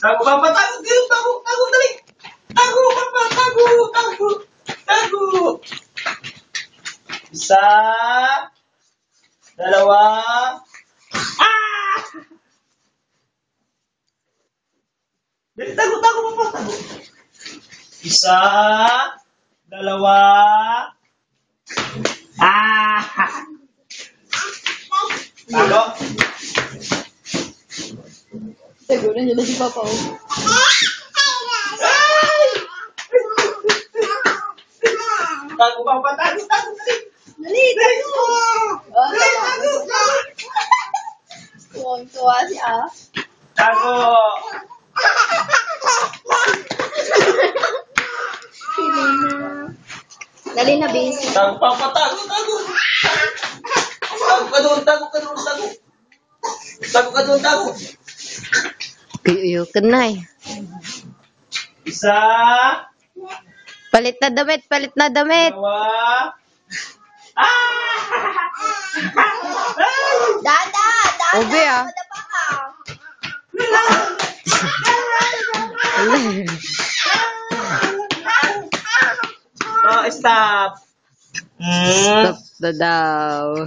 Tago, papa, tago, tago, tago, dali. Tago, papa, tago, tago, tago. Isa, dalawa, dali, tago, tago, papa, tago. Isa, dalawa, tago. Siguro niya na si Papa. Tago, papa, tago, tago, dali. Dali, tago! Dali, tago! Tuwang-tuwa siya. Tago. Dali na, bis. Tago, papa, tago, tago. Tago ka doon, tago ka doon, tago. Tago ka doon, tago. Kuyukan na eh. Isa, Palit na damit, palit na damit. dalawa, Dada, dada. Obe, ah. Madapa ka. oh, stop. Stop na daw.